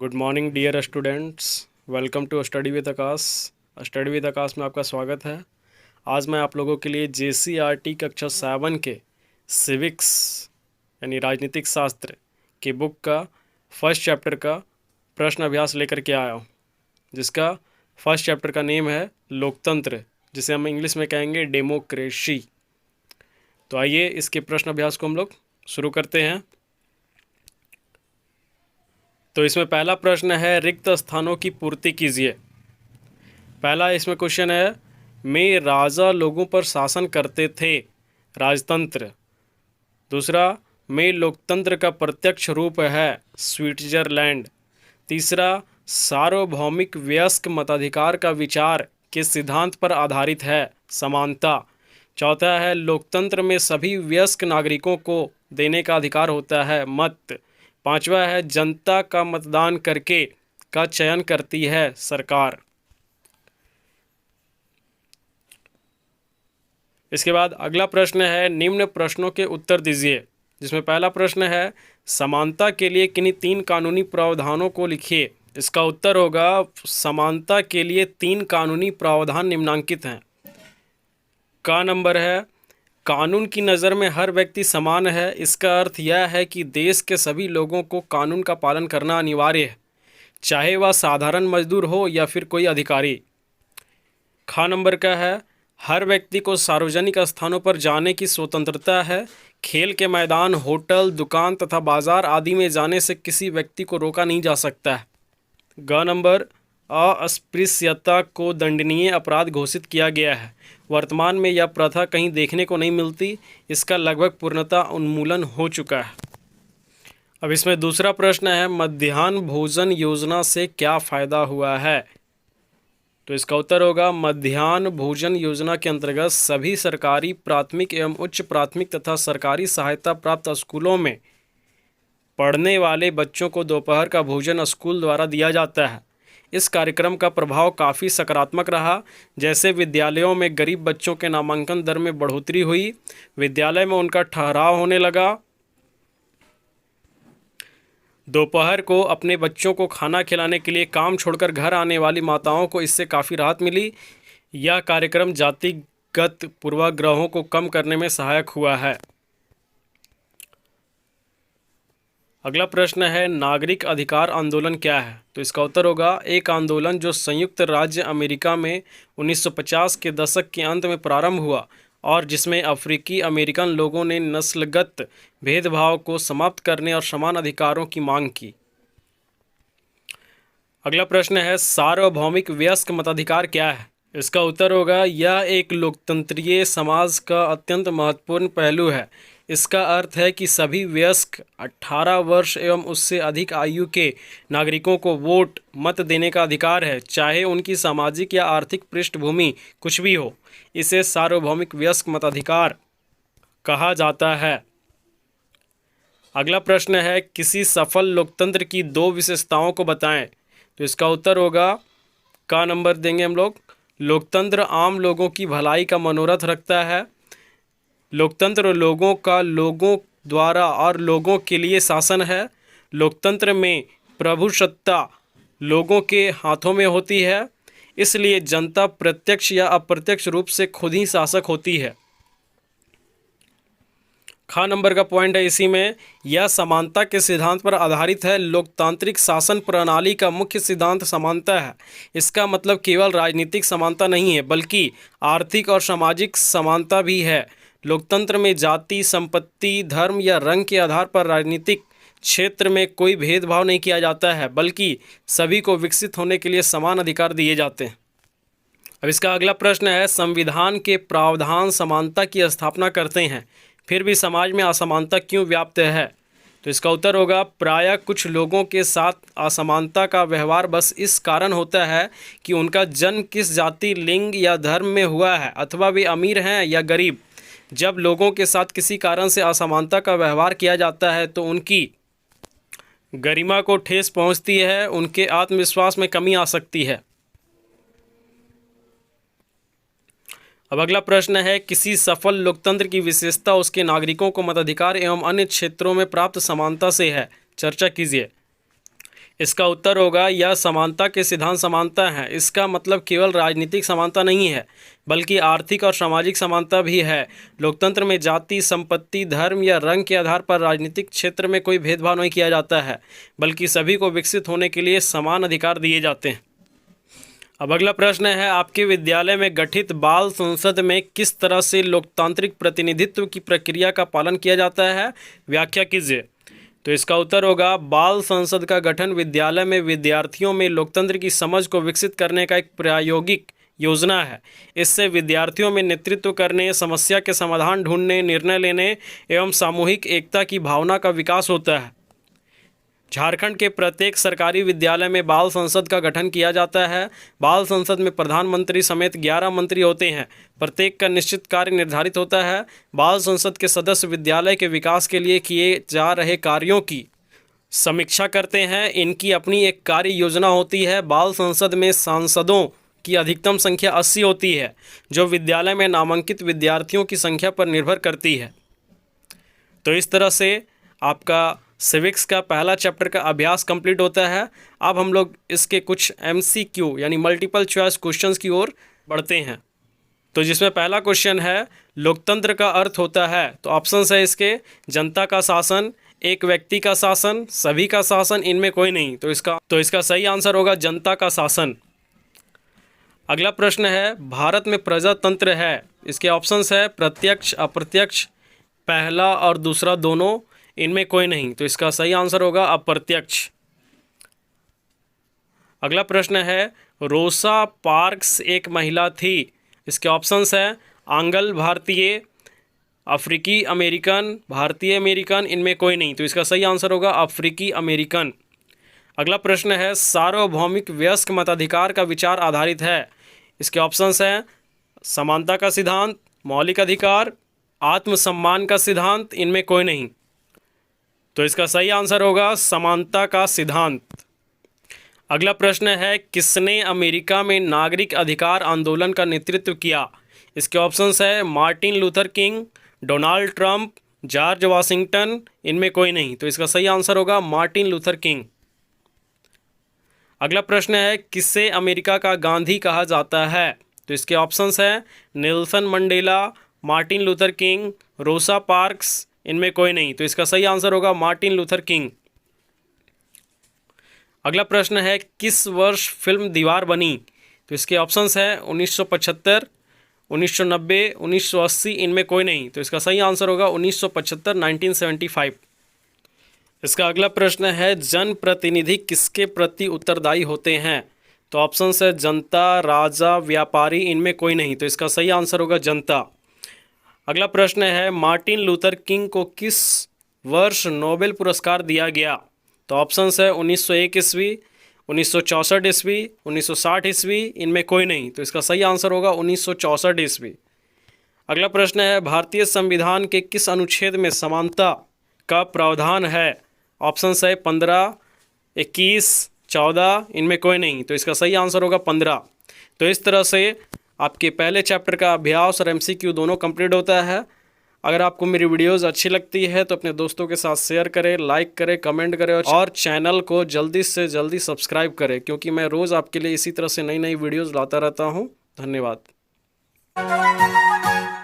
Good morning dear students. Welcome to study with Aakash. Study with Aakash में आपका स्वागत है। आज मैं आप लोगों के लिए JCRT कक्षा 7 के सिविक्स यानी राजनीतिक शास्त्र की बुक का फर्स्ट चैप्टर का प्रश्न अभ्यास लेकर के आया हूँ, जिसका फर्स्ट चैप्टर का नेम है लोकतंत्र, जिसे हम इंग्लिश में कहेंगे डेमोक्रेसी। तो आइए इसके प्रश्न अभ्यास को हम लोग शुरू करते हैं। तो इसमें पहला प्रश्न है, रिक्त स्थानों की पूर्ति कीजिए। पहला इसमें क्वेश्चन है, में राजा लोगों पर शासन करते थे, राजतंत्र। दूसरा, में लोकतंत्र का प्रत्यक्ष रूप है, स्विट्जरलैंड। तीसरा, सार्वभौमिक वयस्क मताधिकार का विचार किस सिद्धांत पर आधारित है, समानता। चौथा है, लोकतंत्र में सभी वयस्क नागरिकों को देने का अधिकार होता है, मत। पांचवा है, जनता का मतदान करके का चयन करती है सरकार। इसके बाद अगला प्रश्न है, निम्न प्रश्नों के उत्तर दीजिए। जिसमें पहला प्रश्न है, समानता के लिए किन्हीं 3 कानूनी प्रावधानों को लिखिए। इसका उत्तर होगा, समानता के लिए 3 कानूनी प्रावधान निम्नांकित हैं। का नंबर है, कानून की नज़र में हर व्यक्ति समान है। इसका अर्थ यह है कि देश के सभी लोगों को कानून का पालन करना अनिवार्य है, चाहे वह साधारण मजदूर हो या फिर कोई अधिकारी। खा नंबर का है, हर व्यक्ति को सार्वजनिक स्थानों पर जाने की स्वतंत्रता है। खेल के मैदान, होटल, दुकान तथा बाजार आदि में जाने से किसी व्यक्ति को रोका नहीं जा सकता है। ग नंबर, अस्पृश्यता को दंडनीय अपराध घोषित किया गया है। वर्तमान में यह प्रथा कहीं देखने को नहीं मिलती। इसका लगभग पूर्णतः उन्मूलन हो चुका है। अब इसमें दूसरा प्रश्न है, मध्याह्न भोजन योजना से क्या फ़ायदा हुआ है। तो इसका उत्तर होगा, मध्याह्न भोजन योजना के अंतर्गत सभी सरकारी प्राथमिक एवं उच्च प्राथमिक तथा सरकारी सहायता प्राप्त स्कूलों में पढ़ने वाले बच्चों को दोपहर का भोजन स्कूल द्वारा दिया जाता है। इस कार्यक्रम का प्रभाव काफ़ी सकारात्मक रहा। जैसे विद्यालयों में गरीब बच्चों के नामांकन दर में बढ़ोतरी हुई, विद्यालय में उनका ठहराव होने लगा। दोपहर को अपने बच्चों को खाना खिलाने के लिए काम छोड़कर घर आने वाली माताओं को इससे काफ़ी राहत मिली। यह कार्यक्रम जातिगत पूर्वाग्रहों को कम करने में सहायक हुआ है। अगला प्रश्न है, नागरिक अधिकार आंदोलन क्या है। तो इसका उत्तर होगा, एक आंदोलन जो संयुक्त राज्य अमेरिका में 1950 के दशक के अंत में प्रारंभ हुआ और जिसमें अफ्रीकी अमेरिकन लोगों ने नस्लगत भेदभाव को समाप्त करने और समान अधिकारों की मांग की। अगला प्रश्न है, सार्वभौमिक वयस्क मताधिकार क्या है। इसका उत्तर होगा, यह एक लोकतंत्रीय समाज का अत्यंत महत्वपूर्ण पहलू है। इसका अर्थ है कि सभी वयस्क 18 वर्ष एवं उससे अधिक आयु के नागरिकों को वोट मत देने का अधिकार है, चाहे उनकी सामाजिक या आर्थिक पृष्ठभूमि कुछ भी हो। इसे सार्वभौमिक वयस्क मताधिकार कहा जाता है। अगला प्रश्न है, किसी सफल लोकतंत्र की 2 विशेषताओं को बताएं। तो इसका उत्तर होगा, का नंबर देंगे हम लोग, लोकतंत्र आम लोगों की भलाई का मनोरथ रखता है। लोकतंत्र लोगों का लोगों द्वारा और लोगों के लिए शासन है। लोकतंत्र में प्रभुसत्ता लोगों के हाथों में होती है, इसलिए जनता प्रत्यक्ष या अप्रत्यक्ष रूप से खुद ही शासक होती है। खा नंबर का पॉइंट है इसी में, यह समानता के सिद्धांत पर आधारित है। लोकतांत्रिक शासन प्रणाली का मुख्य सिद्धांत समानता है। इसका मतलब केवल राजनीतिक समानता नहीं है, बल्कि आर्थिक और सामाजिक समानता भी है। लोकतंत्र में जाति, संपत्ति, धर्म या रंग के आधार पर राजनीतिक क्षेत्र में कोई भेदभाव नहीं किया जाता है, बल्कि सभी को विकसित होने के लिए समान अधिकार दिए जाते हैं। अब इसका अगला प्रश्न है, संविधान के प्रावधान समानता की स्थापना करते हैं, फिर भी समाज में असमानता क्यों व्याप्त है। तो इसका उत्तर होगा, प्रायः कुछ लोगों के साथ असमानता का व्यवहार बस इस कारण होता है कि उनका जन्म किस जाति, लिंग या धर्म में हुआ है, अथवा वे अमीर हैं या गरीब। जब लोगों के साथ किसी कारण से असमानता का व्यवहार किया जाता है तो उनकी गरिमा को ठेस पहुंचती है, उनके आत्मविश्वास में कमी आ सकती है। अब अगला प्रश्न है, किसी सफल लोकतंत्र की विशेषता उसके नागरिकों को मताधिकार एवं अन्य क्षेत्रों में प्राप्त समानता से है, चर्चा कीजिए। इसका उत्तर होगा यह समानता के सिद्धांत समानता है। इसका मतलब केवल राजनीतिक समानता नहीं है बल्कि आर्थिक और सामाजिक समानता भी है। लोकतंत्र में जाति, संपत्ति, धर्म या रंग के आधार पर राजनीतिक क्षेत्र में कोई भेदभाव नहीं किया जाता है बल्कि सभी को विकसित होने के लिए समान अधिकार दिए जाते हैं। अब अगला प्रश्न है, आपके विद्यालय में गठित बाल संसद में किस तरह से लोकतांत्रिक प्रतिनिधित्व की प्रक्रिया का पालन किया जाता है, व्याख्या कीजिए। तो इसका उत्तर होगा बाल संसद का गठन विद्यालय में विद्यार्थियों में लोकतंत्र की समझ को विकसित करने का एक प्रायोगिक योजना है। इससे विद्यार्थियों में नेतृत्व करने, समस्या के समाधान ढूंढने, निर्णय लेने एवं सामूहिक एकता की भावना का विकास होता है। झारखंड के प्रत्येक सरकारी विद्यालय में बाल संसद का गठन किया जाता है। बाल संसद में प्रधानमंत्री समेत 11 मंत्री होते हैं। प्रत्येक का निश्चित कार्य निर्धारित होता है। बाल संसद के सदस्य विद्यालय के विकास के लिए किए जा रहे कार्यों की समीक्षा करते हैं। इनकी अपनी एक कार्य योजना होती है। बाल संसद में सांसदों की अधिकतम संख्या 80 होती है, जो विद्यालय में नामांकित विद्यार्थियों की संख्या पर निर्भर करती है। तो इस तरह से आपका सिविक्स का पहला चैप्टर का अभ्यास कंप्लीट होता है। अब हम लोग इसके कुछ MCQ यानी मल्टीपल चॉइस क्वेश्चंस की ओर बढ़ते हैं। तो जिसमें पहला क्वेश्चन है, लोकतंत्र का अर्थ होता है, तो ऑप्शंस है इसके, जनता का शासन, एक व्यक्ति का शासन, सभी का शासन, इनमें कोई नहीं। तो इसका सही आंसर होगा जनता का शासन। अगला प्रश्न है, भारत में प्रजातंत्र है, इसके ऑप्शंस है प्रत्यक्ष, अप्रत्यक्ष, पहला और दूसरा दोनों, इनमें कोई नहीं। तो इसका सही आंसर होगा अप्रत्यक्ष। अगला प्रश्न है, रोसा पार्क्स एक महिला थी, इसके ऑप्शंस है आंग्ल भारतीय, अफ्रीकी अमेरिकन, भारतीय अमेरिकन, इनमें कोई नहीं। तो इसका सही आंसर होगा अफ्रीकी अमेरिकन। अगला प्रश्न है, सार्वभौमिक वयस्क मताधिकार का विचार आधारित है, इसके ऑप्शंस हैं समानता का सिद्धांत, मौलिक अधिकार, आत्मसम्मान का सिद्धांत, इनमें कोई नहीं। तो इसका सही आंसर होगा समानता का सिद्धांत। अगला प्रश्न है, किसने अमेरिका में नागरिक अधिकार आंदोलन का नेतृत्व किया, इसके ऑप्शंस है Martin Luther king, Donald Trump, George Washington, इनमें कोई नहीं। तो इसका सही आंसर होगा मार्टिन लूथर किंग। अगला प्रश्न है, किसे अमेरिका का गांधी कहा जाता है, तो इसके ऑप्शंस हैं Nelson Mandela, Martin Luther King, Rosa Parks, इनमें कोई नहीं। तो इसका सही आंसर होगा मार्टिन लूथर किंग। अगला प्रश्न है, किस वर्ष फिल्म दीवार बनी, तो इसके ऑप्शंस हैं 1975, 1990, 1980, इनमें कोई नहीं। तो इसका सही आंसर होगा 1975, 1975। इसका अगला प्रश्न है, जनप्रतिनिधि किसके प्रति उत्तरदायी होते हैं, तो ऑप्शंस है जनता, राजा, व्यापारी, इनमें कोई नहीं। तो इसका सही आंसर होगा जनता। अगला प्रश्न है, मार्टिन लूथर किंग को किस वर्ष नोबेल पुरस्कार दिया गया, तो ऑप्शंस है 1901 ईस्वी, 1964 ईस्वी, 1960 ईस्वी, इनमें कोई नहीं। तो इसका सही आंसर होगा 1964 ईस्वी। अगला प्रश्न है, भारतीय संविधान के किस अनुच्छेद में समानता का प्रावधान है, ऑप्शंस है 15, 21, 14, इनमें कोई नहीं। तो इसका सही आंसर होगा 15। तो इस तरह से आपके पहले चैप्टर का अभ्यास और MCQ दोनों कंप्लीट होता है। अगर आपको मेरी वीडियोस अच्छी लगती है तो अपने दोस्तों के साथ शेयर करें, लाइक करें, कमेंट करें और चैनल को जल्दी से जल्दी सब्सक्राइब करें, क्योंकि मैं रोज़ आपके लिए इसी तरह से नई नई वीडियोस लाता रहता हूं। धन्यवाद।